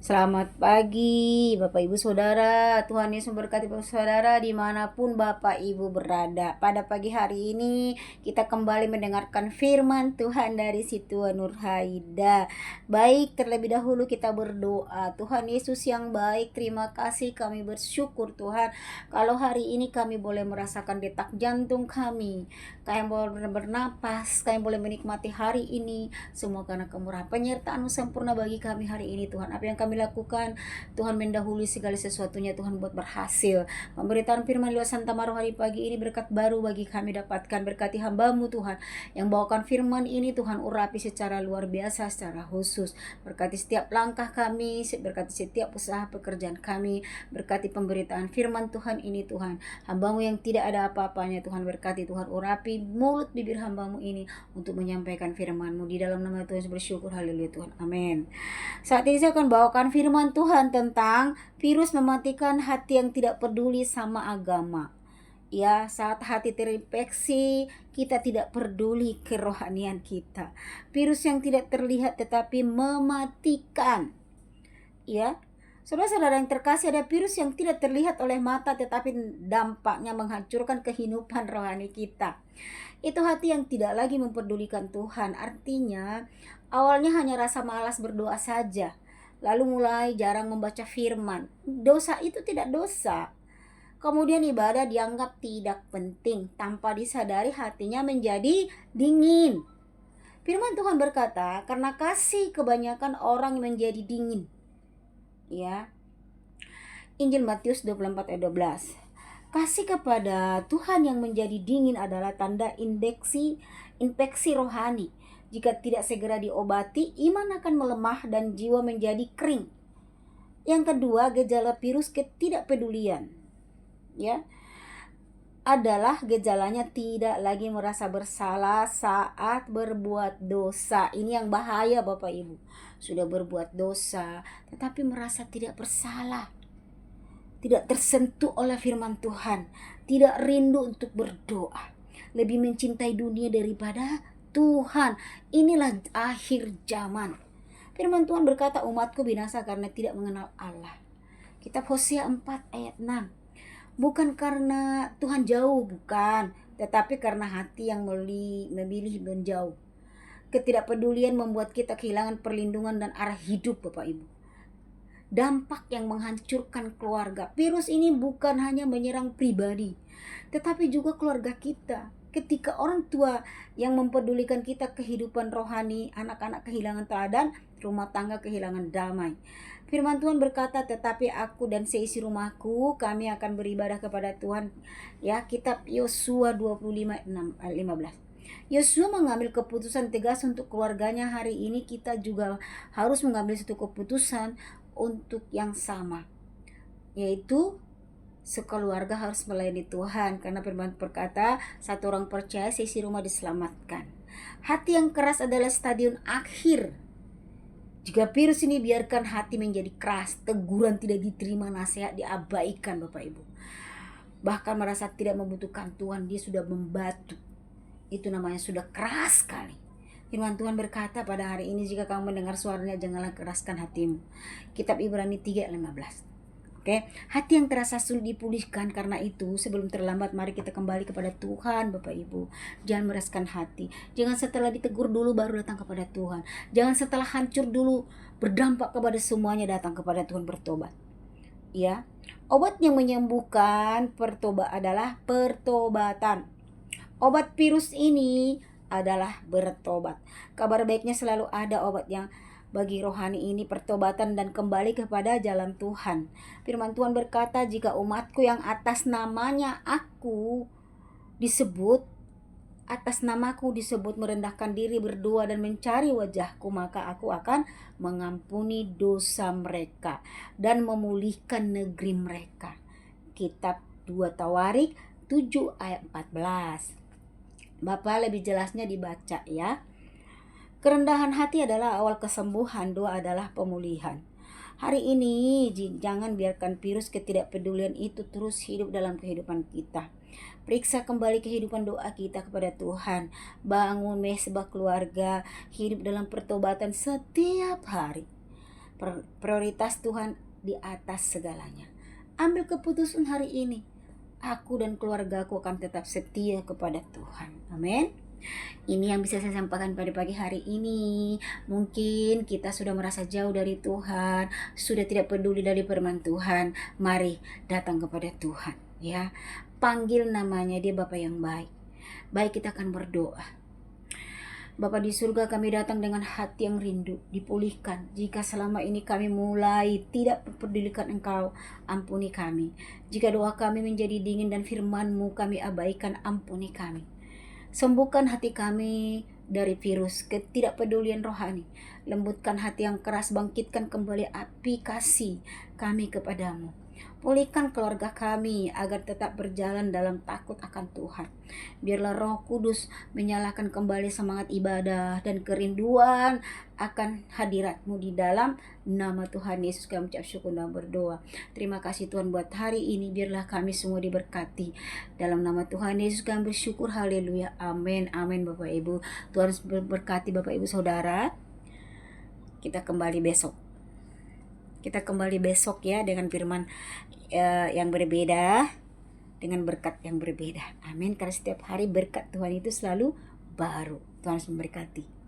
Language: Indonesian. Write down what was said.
Selamat pagi Bapak Ibu Saudara. Tuhan Yesus memberkati Bapak Saudara dimanapun Bapak Ibu berada. Pada pagi hari ini kita kembali mendengarkan firman Tuhan dari Situa Nurhaida. Baik, terlebih dahulu kita berdoa. Tuhan Yesus yang baik, terima kasih, kami bersyukur Tuhan kalau hari ini kami boleh merasakan detak jantung kami, kami boleh bernapas, kami boleh menikmati hari ini. Semua karena kemurahan penyertaan-Mu sempurna bagi kami hari ini Tuhan. Apa yang kami lakukan, Tuhan mendahului segala sesuatunya, Tuhan buat berhasil. Pemberitaan firman lewat Santa Maru hari pagi ini berkat baru bagi kami dapatkan. Berkati hamba-Mu Tuhan yang bawakan firman ini, Tuhan urapi secara luar biasa, secara khusus. Berkati setiap langkah kami, berkati setiap usaha pekerjaan kami, berkati pemberitaan firman Tuhan ini Tuhan. Hamba-Mu yang tidak ada apa-apanya Tuhan, berkati Tuhan, urapi mulut bibir hamba-Mu ini untuk menyampaikan firman-Mu. Di dalam nama Tuhan bersyukur, haleluya Tuhan, amin. Saat ini saya akan bawakan firman Tuhan tentang virus mematikan hati yang tidak peduli sama agama. Ya, saat hati terinfeksi, kita tidak peduli kerohanian kita. Virus yang tidak terlihat tetapi mematikan. Ya, saudara-saudara yang terkasih, ada virus yang tidak terlihat oleh mata tetapi dampaknya menghancurkan kehidupan rohani kita. Itu hati yang tidak lagi mempedulikan Tuhan. Artinya, awalnya hanya rasa malas berdoa saja, lalu mulai jarang membaca firman. Dosa itu tidak dosa. Kemudian ibadah dianggap tidak penting, tanpa disadari hatinya menjadi dingin. Firman Tuhan berkata, karena kasih kebanyakan orang menjadi dingin. Ya. Injil Matius 24 ayat 12. Kasih kepada Tuhan yang menjadi dingin adalah tanda infeksi rohani. Jika tidak segera diobati, iman akan melemah dan jiwa menjadi kering. Yang kedua, gejala virus ketidakpedulian. Ya, adalah gejalanya tidak lagi merasa bersalah saat berbuat dosa. Ini yang bahaya Bapak Ibu. Sudah berbuat dosa, tetapi merasa tidak bersalah, tidak tersentuh oleh firman Tuhan, tidak rindu untuk berdoa, lebih mencintai dunia daripada Tuhan. Inilah akhir zaman. Firman Tuhan berkata, umatku binasa karena tidak mengenal Allah. Kitab Hosea 4 ayat 6. Bukan karena Tuhan jauh, bukan, tetapi karena hati yang memilih menjauh. Ketidakpedulian membuat kita kehilangan perlindungan dan arah hidup Bapak Ibu. Dampak yang menghancurkan keluarga. Virus ini bukan hanya menyerang pribadi, tetapi juga keluarga kita. Ketika orang tua yang mempedulikan kita kehidupan rohani, anak-anak kehilangan teladan, rumah tangga kehilangan damai. Firman Tuhan berkata, tetapi aku dan seisi rumahku, kami akan beribadah kepada Tuhan. Ya, kitab Yosua 25:15. Yosua mengambil keputusan tegas untuk keluarganya. Hari ini kita juga harus mengambil satu keputusan untuk yang sama, yaitu sekeluarga harus melayani Tuhan, karena firman berkata, satu orang percaya seisi rumah diselamatkan. Hati yang keras adalah stadion akhir. Jika virus ini biarkan hati menjadi keras, teguran tidak diterima, nasihat diabaikan Bapak Ibu, bahkan merasa tidak membutuhkan Tuhan, dia sudah membatu. Itu namanya sudah keras sekali. Firman Tuhan berkata pada hari ini, jika kamu mendengar suaranya, janganlah keraskan hatimu. Kitab Ibrani 3 ayat 15. Oke, hati yang terasa sulit dipulihkan. Karena itu, sebelum terlambat, mari kita kembali kepada Tuhan Bapak Ibu. Jangan meraskan hati. Jangan setelah ditegur dulu baru datang kepada Tuhan. Jangan setelah hancur dulu berdampak kepada semuanya datang kepada Tuhan bertobat. Ya, obat yang menyembuhkan adalah pertobatan. Obat virus ini adalah bertobat. Kabar baiknya selalu ada obat yang bagi rohani ini, pertobatan dan kembali kepada jalan Tuhan. Firman Tuhan berkata, jika umatku yang atas namanya aku disebut, atas namaku disebut, merendahkan diri, berdoa dan mencari wajahku, maka aku akan mengampuni dosa mereka dan memulihkan negeri mereka. Kitab 2 Tawarik 7 ayat 14. Bapak lebih jelasnya dibaca ya. Kerendahan hati adalah awal kesembuhan, doa adalah pemulihan. Hari ini jangan biarkan virus ketidakpedulian itu terus hidup dalam kehidupan kita. Periksa kembali kehidupan doa kita kepada Tuhan. Bangun mesbah keluarga, hidup dalam pertobatan setiap hari. prioritas Tuhan di atas segalanya. Ambil keputusan hari ini. Aku dan keluargaku akan tetap setia kepada Tuhan. Amin. Ini yang bisa saya sampaikan pada pagi hari ini. Mungkin kita sudah merasa jauh dari Tuhan, sudah tidak peduli dari firman Tuhan. Mari datang kepada Tuhan, ya. Panggil namanya, dia Bapa yang baik. Baik, kita akan berdoa. Bapa di surga, kami datang dengan hati yang rindu, dipulihkan. Jika selama ini kami mulai tidak mempedulikan Engkau, ampuni kami. Jika doa kami menjadi dingin dan firman-Mu kami abaikan, ampuni kami. Sembuhkan hati kami dari virus ketidakpedulian rohani. Lembutkan hati yang keras, bangkitkan kembali api kasih kami kepadamu. Pulihkan keluarga kami agar tetap berjalan dalam takut akan Tuhan. Biarlah Roh Kudus menyalakan kembali semangat ibadah dan kerinduan akan hadirat-Mu di dalam nama Tuhan Yesus. Kami ucap syukur dan berdoa. Terima kasih Tuhan buat hari ini. Biarlah kami semua diberkati. Dalam nama Tuhan Yesus kami bersyukur. Haleluya. Amin. Amin Bapak Ibu. Tuhan berkati Bapak Ibu Saudara. Kita kembali besok. Kita kembali besok ya dengan firman yang berbeda, dengan berkat yang berbeda. Amin. Karena setiap hari berkat Tuhan itu selalu baru. Tuhan memberkati.